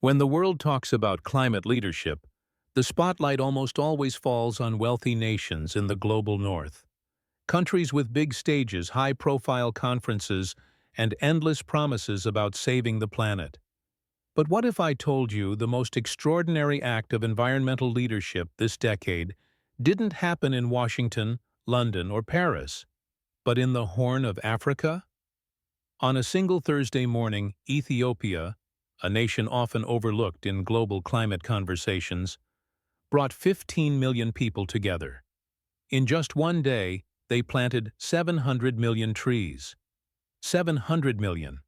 When the world talks about climate leadership, the spotlight almost always falls on wealthy nations in the global north. Countries with big stages, high-profile conferences, and endless promises about saving the planet. But what if I told you the most extraordinary act of environmental leadership this decade didn't happen in Washington, London, or Paris, but in the Horn of Africa? On a single Thursday morning, Ethiopia, a nation often overlooked in global climate conversations, brought 15 million people together. In just one day, they planted 700 million trees. 700 million.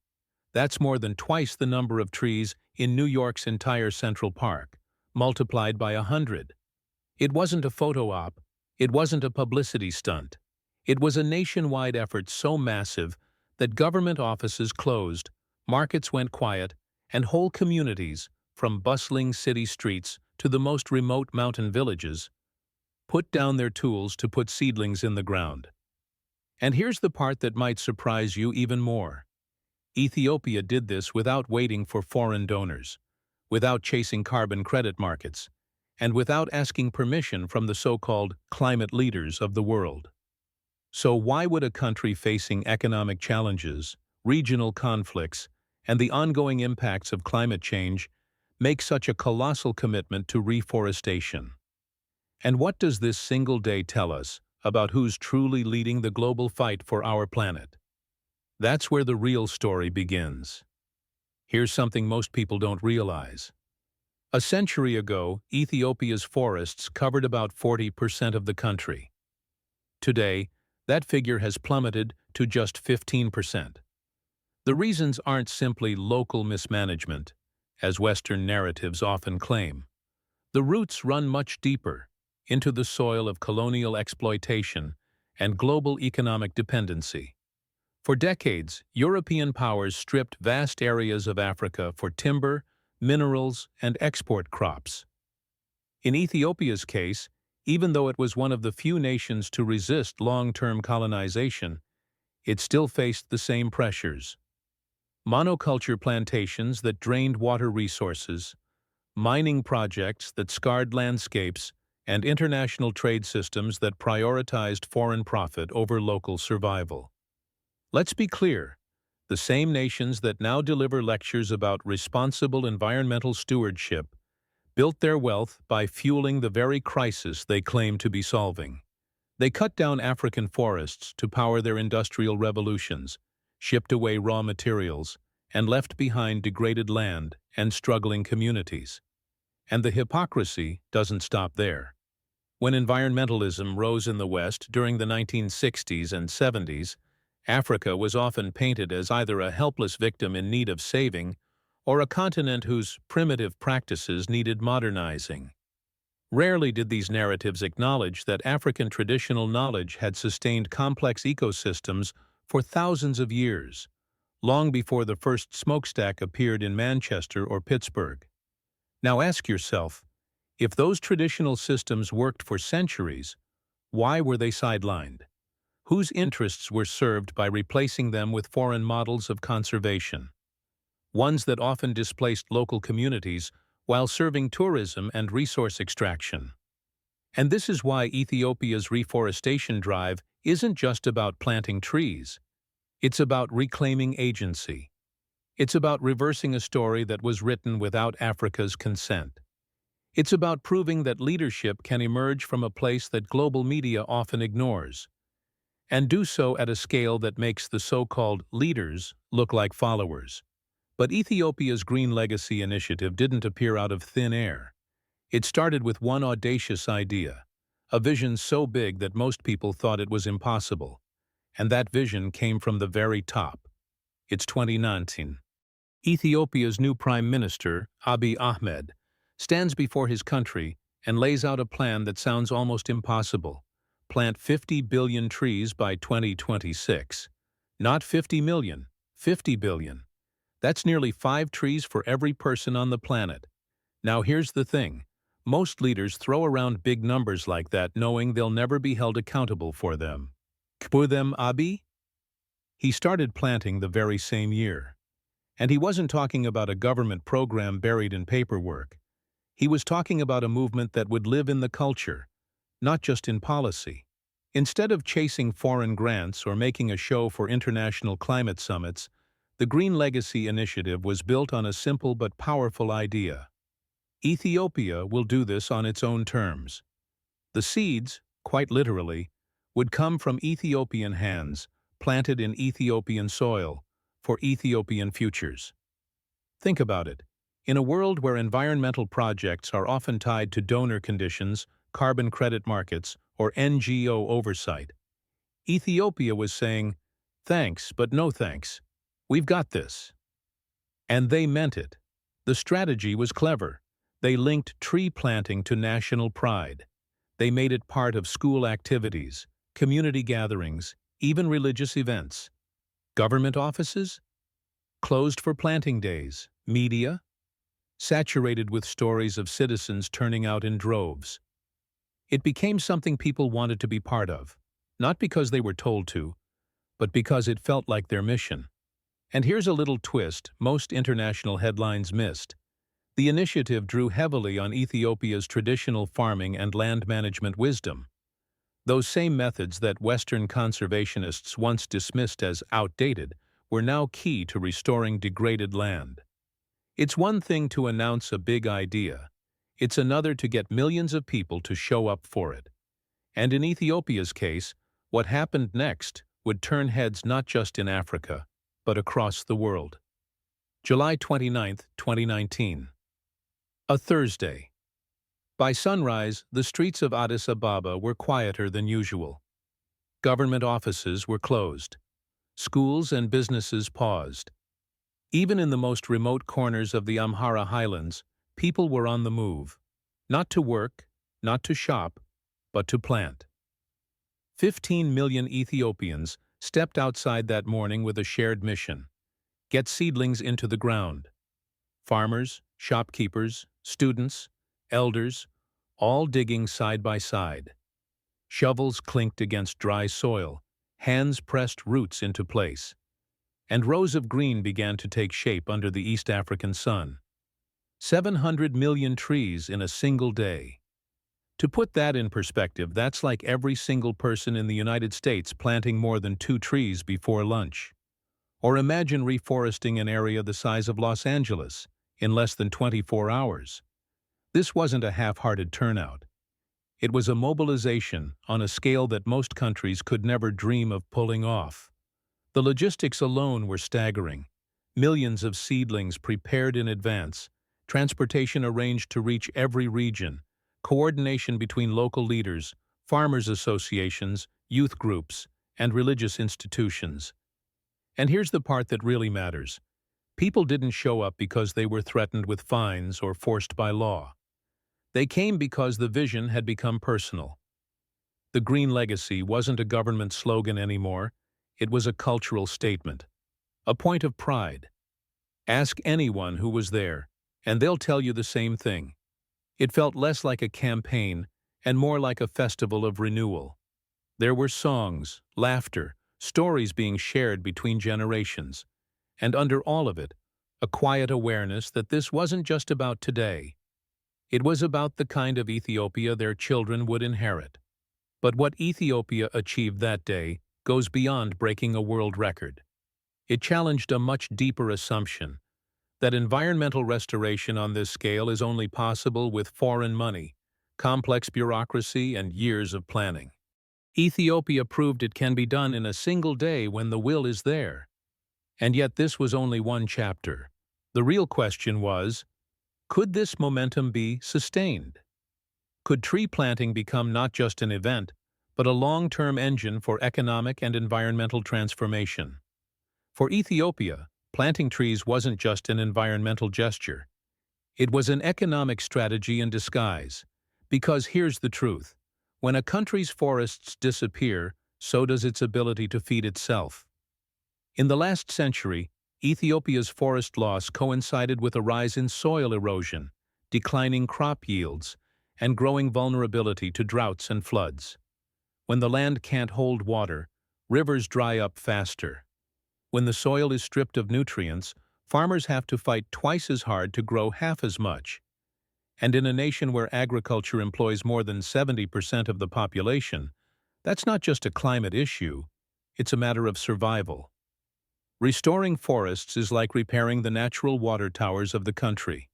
That's more than twice the number of trees in New York's entire Central Park, multiplied by 100. It wasn't a photo op. It wasn't a publicity stunt. It was a nationwide effort so massive that government offices closed, markets went quiet, and whole communities, from bustling city streets to the most remote mountain villages, put down their tools to put seedlings in the ground. And here's the part that might surprise you even more. Ethiopia did this without waiting for foreign donors, without chasing carbon credit markets, and without asking permission from the so-called climate leaders of the world. So why would a country facing economic challenges, regional conflicts, and the ongoing impacts of climate change make such a colossal commitment to reforestation? And what does this single day tell us about who's truly leading the global fight for our planet? That's where the real story begins. Here's something most people don't realize. A century ago, Ethiopia's forests covered about 40% of the country. Today, that figure has plummeted to just 15%. The reasons aren't simply local mismanagement, as Western narratives often claim. The roots run much deeper, into the soil of colonial exploitation and global economic dependency. For decades, European powers stripped vast areas of Africa for timber, minerals, and export crops. In Ethiopia's case, even though it was one of the few nations to resist long-term colonization, it still faced the same pressures. Monoculture plantations that drained water resources, mining projects that scarred landscapes, and international trade systems that prioritized foreign profit over local survival. Let's be clear, the same nations that now deliver lectures about responsible environmental stewardship built their wealth by fueling the very crisis they claim to be solving. They cut down African forests to power their industrial revolutions, shipped away raw materials, and left behind degraded land and struggling communities. And the hypocrisy doesn't stop there. When environmentalism rose in the West during the 1960s and 70s, Africa was often painted as either a helpless victim in need of saving or a continent whose primitive practices needed modernizing. Rarely did these narratives acknowledge that African traditional knowledge had sustained complex ecosystems for thousands of years, long before the first smokestack appeared in Manchester or Pittsburgh. Now ask yourself, if those traditional systems worked for centuries, why were they sidelined? Whose interests were served by replacing them with foreign models of conservation? Ones that often displaced local communities while serving tourism and resource extraction. And this is why Ethiopia's reforestation drive isn't just about planting trees. It's about reclaiming agency. It's about reversing a story that was written without Africa's consent. It's about proving that leadership can emerge from a place that global media often ignores, and do so at a scale that makes the so-called leaders look like followers. But Ethiopia's Green Legacy initiative didn't appear out of thin air. It started with one audacious idea, a vision so big that most people thought it was impossible. And that vision came from the very top. It's 2019. Ethiopia's new Prime Minister, Abiy Ahmed, stands before his country and lays out a plan that sounds almost impossible. Plant 50 billion trees by 2026. Not 50 million, 50 billion. That's nearly 5 trees for every person on the planet. Now here's the thing. Most leaders throw around big numbers like that knowing they'll never be held accountable for them. Kpudem Abiy? He started planting the very same year. And he wasn't talking about a government program buried in paperwork. He was talking about a movement that would live in the culture, not just in policy. Instead of chasing foreign grants or making a show for international climate summits, the Green Legacy Initiative was built on a simple but powerful idea. Ethiopia will do this on its own terms. The seeds, quite literally, would come from Ethiopian hands, planted in Ethiopian soil, for Ethiopian futures. Think about it. In a world where environmental projects are often tied to donor conditions, carbon credit markets, or NGO oversight, Ethiopia was saying, "Thanks, but no thanks. We've got this." And they meant it. The strategy was clever. They linked tree planting to national pride. They made it part of school activities, community gatherings, even religious events. Government offices? Closed for planting days. Media? Saturated with stories of citizens turning out in droves. It became something people wanted to be part of, not because they were told to, but because it felt like their mission. And here's a little twist most international headlines missed. The initiative drew heavily on Ethiopia's traditional farming and land management wisdom. Those same methods that Western conservationists once dismissed as outdated were now key to restoring degraded land. It's one thing to announce a big idea. It's another to get millions of people to show up for it. And in Ethiopia's case, what happened next would turn heads not just in Africa, but across the world. July 29, 2019. A Thursday. By sunrise, the streets of Addis Ababa were quieter than usual. Government offices were closed. Schools and businesses paused. Even in the most remote corners of the Amhara highlands, people were on the move. Not to work, not to shop, but to plant. 15 million Ethiopians stepped outside that morning with a shared mission: get seedlings into the ground. Farmers, shopkeepers, students, elders, all digging side by side. Shovels clinked against dry soil, hands pressed roots into place. And rows of green began to take shape under the East African sun. 700 million trees in a single day. To put that in perspective, that's like every single person in the United States planting more than 2 trees before lunch. Or imagine reforesting an area the size of Los Angeles in less than 24 hours. This wasn't a half-hearted turnout. It was a mobilization on a scale that most countries could never dream of pulling off. The logistics alone were staggering. Millions of seedlings prepared in advance, transportation arranged to reach every region, coordination between local leaders, farmers' associations, youth groups, and religious institutions. And here's the part that really matters. People didn't show up because they were threatened with fines or forced by law. They came because the vision had become personal. The Green Legacy wasn't a government slogan anymore. It was a cultural statement, a point of pride. Ask anyone who was there, and they'll tell you the same thing. It felt less like a campaign and more like a festival of renewal. There were songs, laughter, stories being shared between generations, and under all of it, a quiet awareness that this wasn't just about today. It was about the kind of Ethiopia their children would inherit. But what Ethiopia achieved that day goes beyond breaking a world record. It challenged a much deeper assumption, that environmental restoration on this scale is only possible with foreign money, complex bureaucracy, and years of planning. Ethiopia proved it can be done in a single day when the will is there. And yet this was only one chapter. The real question was, could this momentum be sustained? Could tree planting become not just an event, but a long-term engine for economic and environmental transformation? For Ethiopia, planting trees wasn't just an environmental gesture. It was an economic strategy in disguise. Because here's the truth. When a country's forests disappear, so does its ability to feed itself. In the last century, Ethiopia's forest loss coincided with a rise in soil erosion, declining crop yields, and growing vulnerability to droughts and floods. When the land can't hold water, rivers dry up faster. When the soil is stripped of nutrients, farmers have to fight twice as hard to grow half as much. And in a nation where agriculture employs more than 70% of the population, that's not just a climate issue, it's a matter of survival. Restoring forests is like repairing the natural water towers of the country.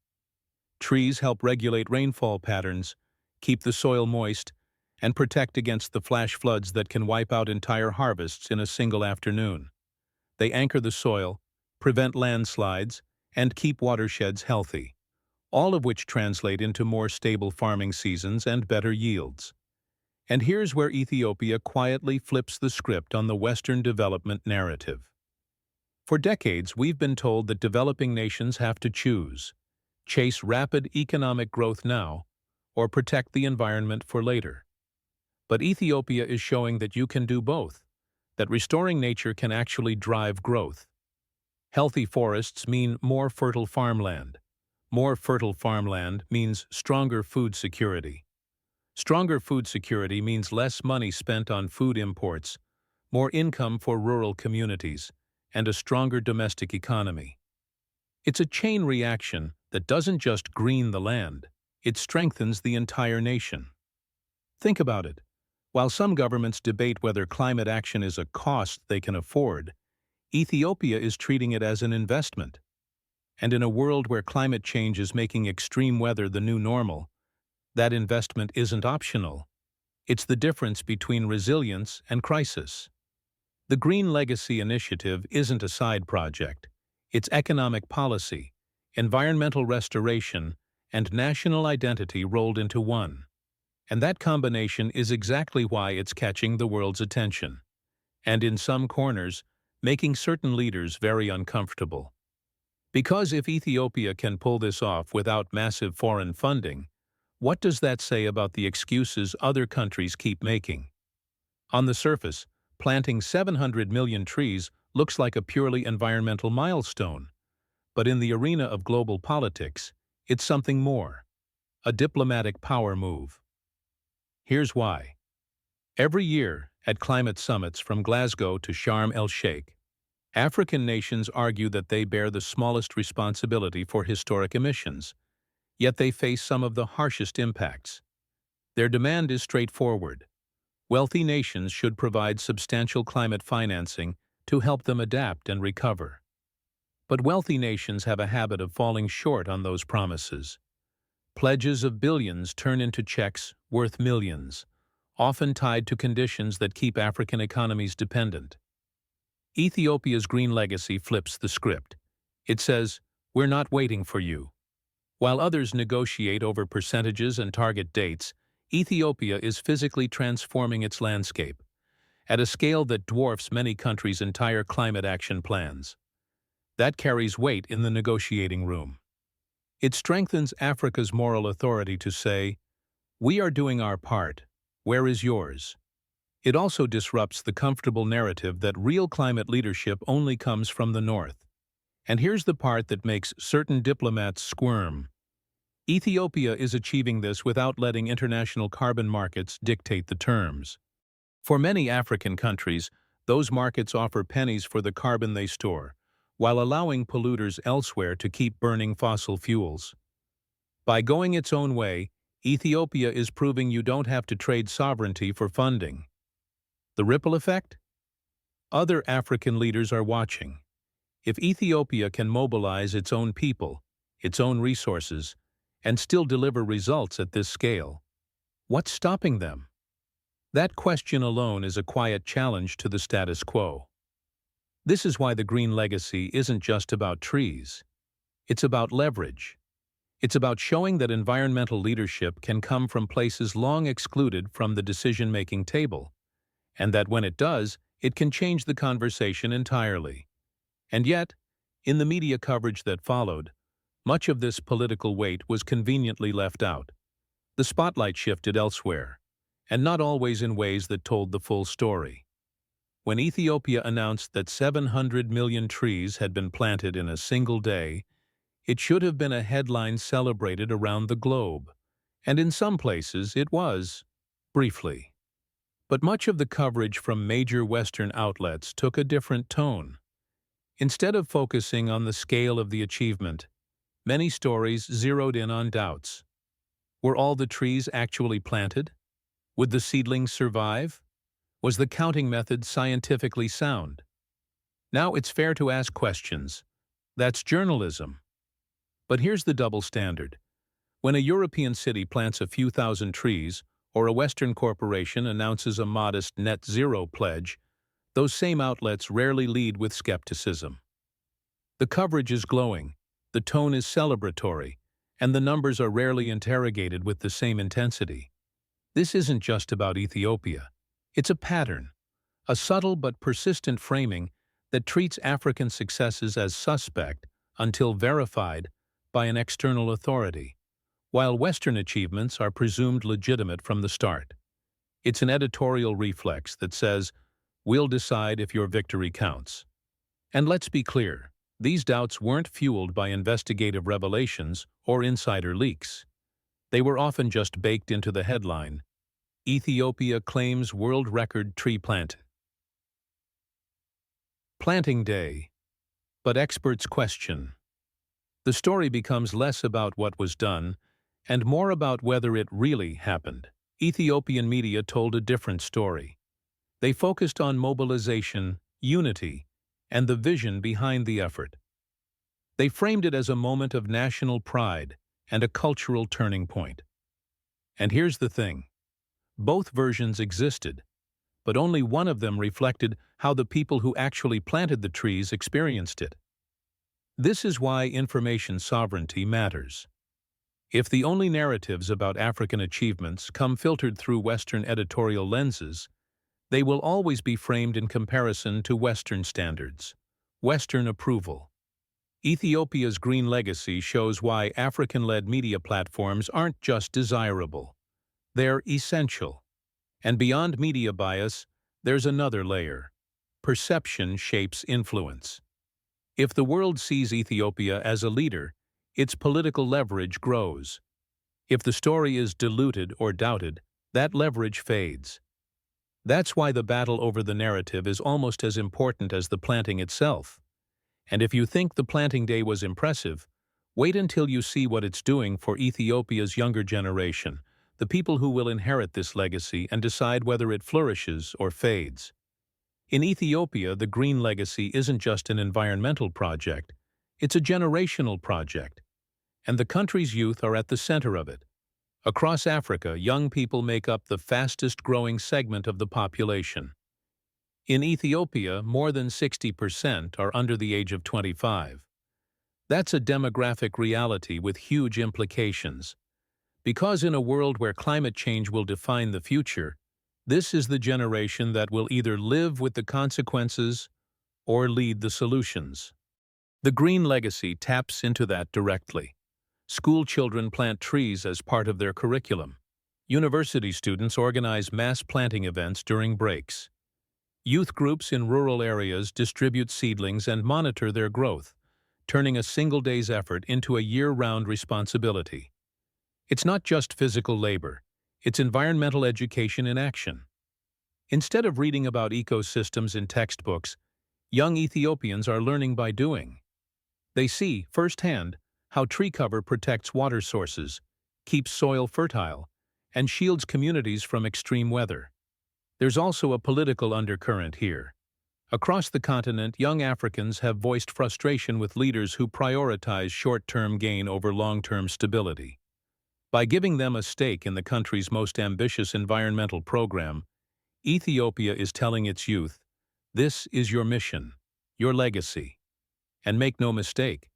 Trees help regulate rainfall patterns, keep the soil moist, and protect against the flash floods that can wipe out entire harvests in a single afternoon. They anchor the soil, prevent landslides, and keep watersheds healthy, all of which translate into more stable farming seasons and better yields. And here's where Ethiopia quietly flips the script on the Western development narrative. For decades, we've been told that developing nations have to choose: chase rapid economic growth now, or protect the environment for later. But Ethiopia is showing that you can do both, that restoring nature can actually drive growth. Healthy forests mean more fertile farmland. More fertile farmland means stronger food security. Stronger food security means less money spent on food imports, more income for rural communities, and a stronger domestic economy. It's a chain reaction that doesn't just green the land, it strengthens the entire nation. Think about it. While some governments debate whether climate action is a cost they can afford, Ethiopia is treating it as an investment. And in a world where climate change is making extreme weather the new normal, that investment isn't optional. It's the difference between resilience and crisis. The Green Legacy Initiative isn't a side project. It's economic policy, environmental restoration, and national identity rolled into one. And that combination is exactly why it's catching the world's attention. And in some corners, making certain leaders very uncomfortable. Because if Ethiopia can pull this off without massive foreign funding, what does that say about the excuses other countries keep making? On the surface, planting 700 million trees looks like a purely environmental milestone. But in the arena of global politics, it's something more: a diplomatic power move. Here's why. Every year, at climate summits from Glasgow to Sharm el-Sheikh, African nations argue that they bear the smallest responsibility for historic emissions, yet they face some of the harshest impacts. Their demand is straightforward. Wealthy nations should provide substantial climate financing to help them adapt and recover. But wealthy nations have a habit of falling short on those promises. Pledges of billions turn into checks worth millions, often tied to conditions that keep African economies dependent. Ethiopia's Green Legacy flips the script. It says, "We're not waiting for you." While others negotiate over percentages and target dates, Ethiopia is physically transforming its landscape at a scale that dwarfs many countries' entire climate action plans. That carries weight in the negotiating room. It strengthens Africa's moral authority to say, "We are doing our part. Where is yours?" It also disrupts the comfortable narrative that real climate leadership only comes from the North. And here's the part that makes certain diplomats squirm. Ethiopia is achieving this without letting international carbon markets dictate the terms. For many African countries, those markets offer pennies for the carbon they store, while allowing polluters elsewhere to keep burning fossil fuels. By going its own way, Ethiopia is proving you don't have to trade sovereignty for funding. The ripple effect? Other African leaders are watching. If Ethiopia can mobilize its own people, its own resources, and still deliver results at this scale, what's stopping them? That question alone is a quiet challenge to the status quo. This is why the Green Legacy isn't just about trees. It's about leverage. It's about showing that environmental leadership can come from places long excluded from the decision-making table, and that when it does, it can change the conversation entirely. And yet, in the media coverage that followed, much of this political weight was conveniently left out. The spotlight shifted elsewhere, and not always in ways that told the full story. When Ethiopia announced that 700 million trees had been planted in a single day, it should have been a headline celebrated around the globe, and in some places it was, briefly. But much of the coverage from major Western outlets took a different tone. Instead of focusing on the scale of the achievement, many stories zeroed in on doubts. Were all the trees actually planted? Would the seedlings survive? Was the counting method scientifically sound? Now it's fair to ask questions. That's journalism. But here's the double standard. When a European city plants a few thousand trees, or a Western corporation announces a modest net zero pledge, those same outlets rarely lead with skepticism. The coverage is glowing, the tone is celebratory, and the numbers are rarely interrogated with the same intensity. This isn't just about Ethiopia. It's a pattern, a subtle but persistent framing that treats African successes as suspect until verified by an external authority, while Western achievements are presumed legitimate from the start. It's an editorial reflex that says, "We'll decide if your victory counts." And let's be clear, these doubts weren't fueled by investigative revelations or insider leaks. They were often just baked into the headline, "Ethiopia claims world record tree plant." Planting day. But experts question. The story becomes less about what was done and more about whether it really happened. Ethiopian media told a different story. They focused on mobilization, unity, and the vision behind the effort. They framed it as a moment of national pride and a cultural turning point. And here's the thing. Both versions existed, but only one of them reflected how the people who actually planted the trees experienced it. This is why information sovereignty matters. If the only narratives about African achievements come filtered through Western editorial lenses, they will always be framed in comparison to Western standards, Western approval. Ethiopia's green legacy shows why African-led media platforms aren't just desirable. They're essential. And beyond media bias, there's another layer. Perception shapes influence. If the world sees Ethiopia as a leader, its political leverage grows. If the story is diluted or doubted, that leverage fades. That's why the battle over the narrative is almost as important as the planting itself. And if you think the planting day was impressive, wait until you see what it's doing for Ethiopia's younger generation, the people who will inherit this legacy and decide whether it flourishes or fades. In Ethiopia, the green legacy isn't just an environmental project, it's a generational project. And the country's youth are at the center of it. Across Africa, young people make up the fastest-growing segment of the population. In Ethiopia, more than 60% are under the age of 25. That's a demographic reality with huge implications. Because in a world where climate change will define the future, this is the generation that will either live with the consequences or lead the solutions. The green legacy taps into that directly. School children plant trees as part of their curriculum. University students organize mass planting events during breaks. Youth groups in rural areas distribute seedlings and monitor their growth, turning a single day's effort into a year-round responsibility. It's not just physical labor, it's environmental education in action. Instead of reading about ecosystems in textbooks, young Ethiopians are learning by doing. They see, firsthand, how tree cover protects water sources, keeps soil fertile, and shields communities from extreme weather. There's also a political undercurrent here. Across the continent, young Africans have voiced frustration with leaders who prioritize short-term gain over long-term stability. By giving them a stake in the country's most ambitious environmental program, Ethiopia is telling its youth, this is your mission, your legacy. And make no mistake,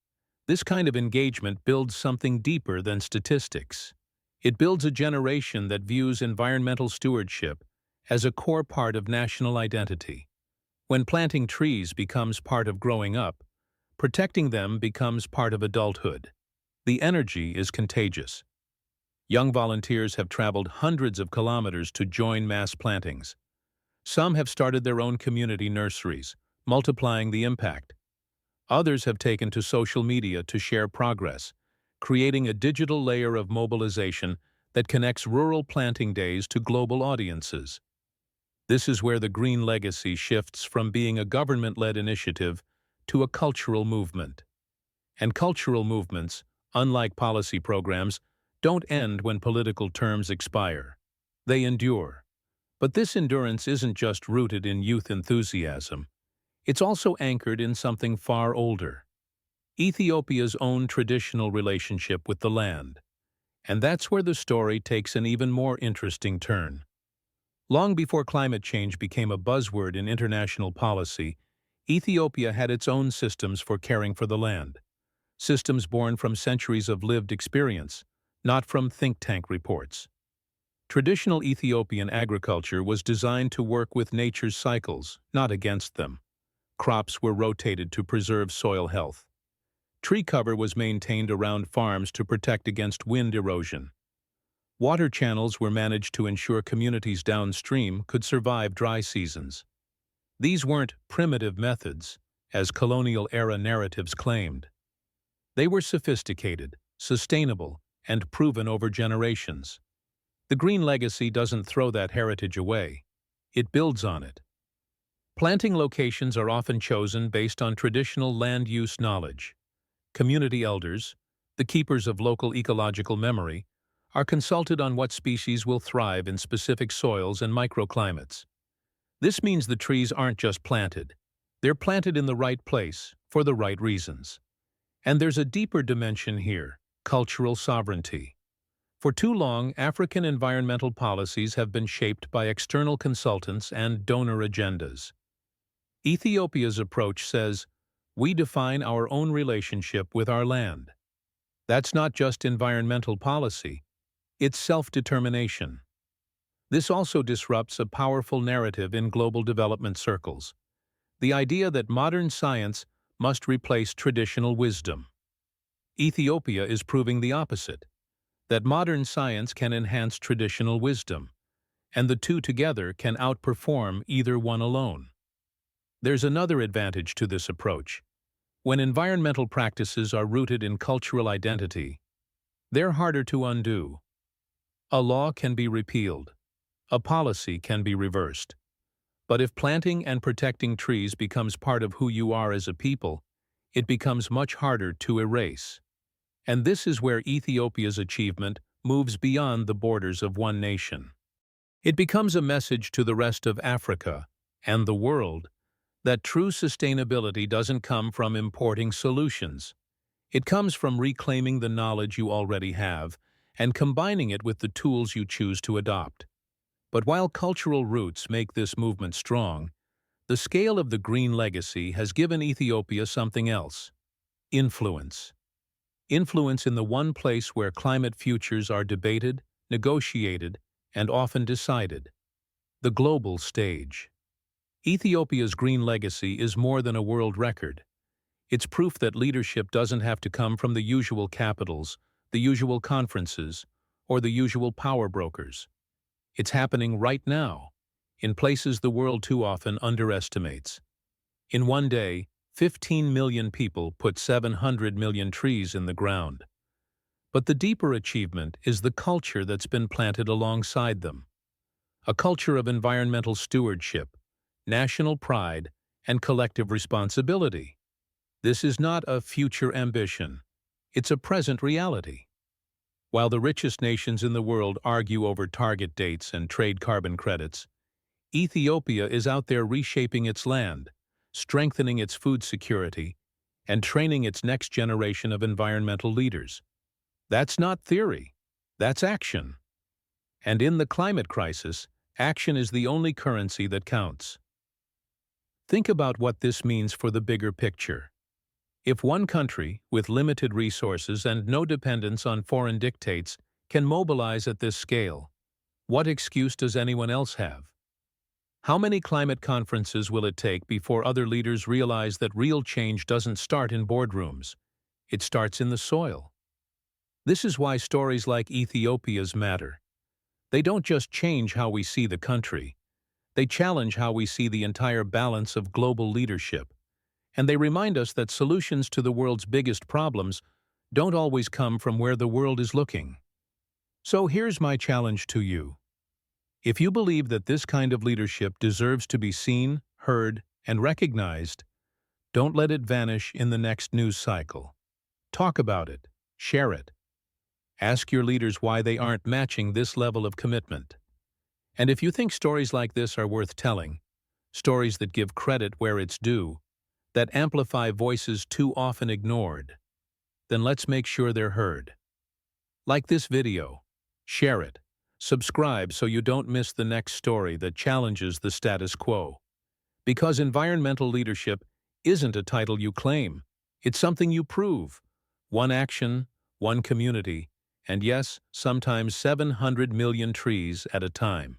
this kind of engagement builds something deeper than statistics. It builds a generation that views environmental stewardship as a core part of national identity. When planting trees becomes part of growing up, protecting them becomes part of adulthood. The energy is contagious. Young volunteers have traveled hundreds of kilometers to join mass plantings. Some have started their own community nurseries, multiplying the impact. Others have taken to social media to share progress, creating a digital layer of mobilization that connects rural planting days to global audiences. This is where the green legacy shifts from being a government-led initiative to a cultural movement. And cultural movements, unlike policy programs, don't end when political terms expire. They endure. But this endurance isn't just rooted in youth enthusiasm. It's also anchored in something far older: Ethiopia's own traditional relationship with the land. And that's where the story takes an even more interesting turn. Long before climate change became a buzzword in international policy, Ethiopia had its own systems for caring for the land. Systems born from centuries of lived experience, not from think tank reports. Traditional Ethiopian agriculture was designed to work with nature's cycles, not against them. Crops were rotated to preserve soil health. Tree cover was maintained around farms to protect against wind erosion. Water channels were managed to ensure communities downstream could survive dry seasons. These weren't primitive methods, as colonial-era narratives claimed. They were sophisticated, sustainable, and proven over generations. The Green Legacy doesn't throw that heritage away. It builds on it. Planting locations are often chosen based on traditional land use knowledge. Community elders, the keepers of local ecological memory, are consulted on what species will thrive in specific soils and microclimates. This means the trees aren't just planted. They're planted in the right place, for the right reasons. And there's a deeper dimension here: cultural sovereignty. For too long, African environmental policies have been shaped by external consultants and donor agendas. Ethiopia's approach says, we define our own relationship with our land. That's not just environmental policy, it's self-determination. This also disrupts a powerful narrative in global development circles: the idea that modern science must replace traditional wisdom. Ethiopia is proving the opposite, that modern science can enhance traditional wisdom, and the two together can outperform either one alone. There's another advantage to this approach. When environmental practices are rooted in cultural identity, they're harder to undo. A law can be repealed. A policy can be reversed. But if planting and protecting trees becomes part of who you are as a people, it becomes much harder to erase. And this is where Ethiopia's achievement moves beyond the borders of one nation. It becomes a message to the rest of Africa and the world that true sustainability doesn't come from importing solutions. It comes from reclaiming the knowledge you already have and combining it with the tools you choose to adopt. But while cultural roots make this movement strong, the scale of the Green Legacy has given Ethiopia something else: influence. Influence in the one place where climate futures are debated, negotiated, and often decided: the global stage. Ethiopia's Green Legacy is more than a world record. It's proof that leadership doesn't have to come from the usual capitals, the usual conferences, or the usual power brokers. It's happening right now, in places the world too often underestimates. In one day, 15 million people put 700 million trees in the ground. But the deeper achievement is the culture that's been planted alongside them. A culture of environmental stewardship, national pride, and collective responsibility. This is not a future ambition. It's a present reality. While the richest nations in the world argue over target dates and trade carbon credits, Ethiopia is out there reshaping its land, strengthening its food security, and training its next generation of environmental leaders. That's not theory, that's action. And in the climate crisis, action is the only currency that counts. Think about what this means for the bigger picture. If one country, with limited resources and no dependence on foreign dictates, can mobilize at this scale, what excuse does anyone else have? How many climate conferences will it take before other leaders realize that real change doesn't start in boardrooms? It starts in the soil. This is why stories like Ethiopia's matter. They don't just change how we see the country. They challenge how we see the entire balance of global leadership. And they remind us that solutions to the world's biggest problems don't always come from where the world is looking. So here's my challenge to you. If you believe that this kind of leadership deserves to be seen, heard, and recognized, Don't let it vanish in the next news cycle. Talk about it. Share it. Ask your leaders why they aren't matching this level of commitment. And if you think stories like this are worth telling, stories that give credit where it's due, that amplify voices too often ignored, then let's make sure they're heard. Like this video, share it, subscribe so you don't miss the next story that challenges the status quo. Because environmental leadership isn't a title you claim, it's something you prove. One action, one community, and yes, sometimes 700 million trees at a time.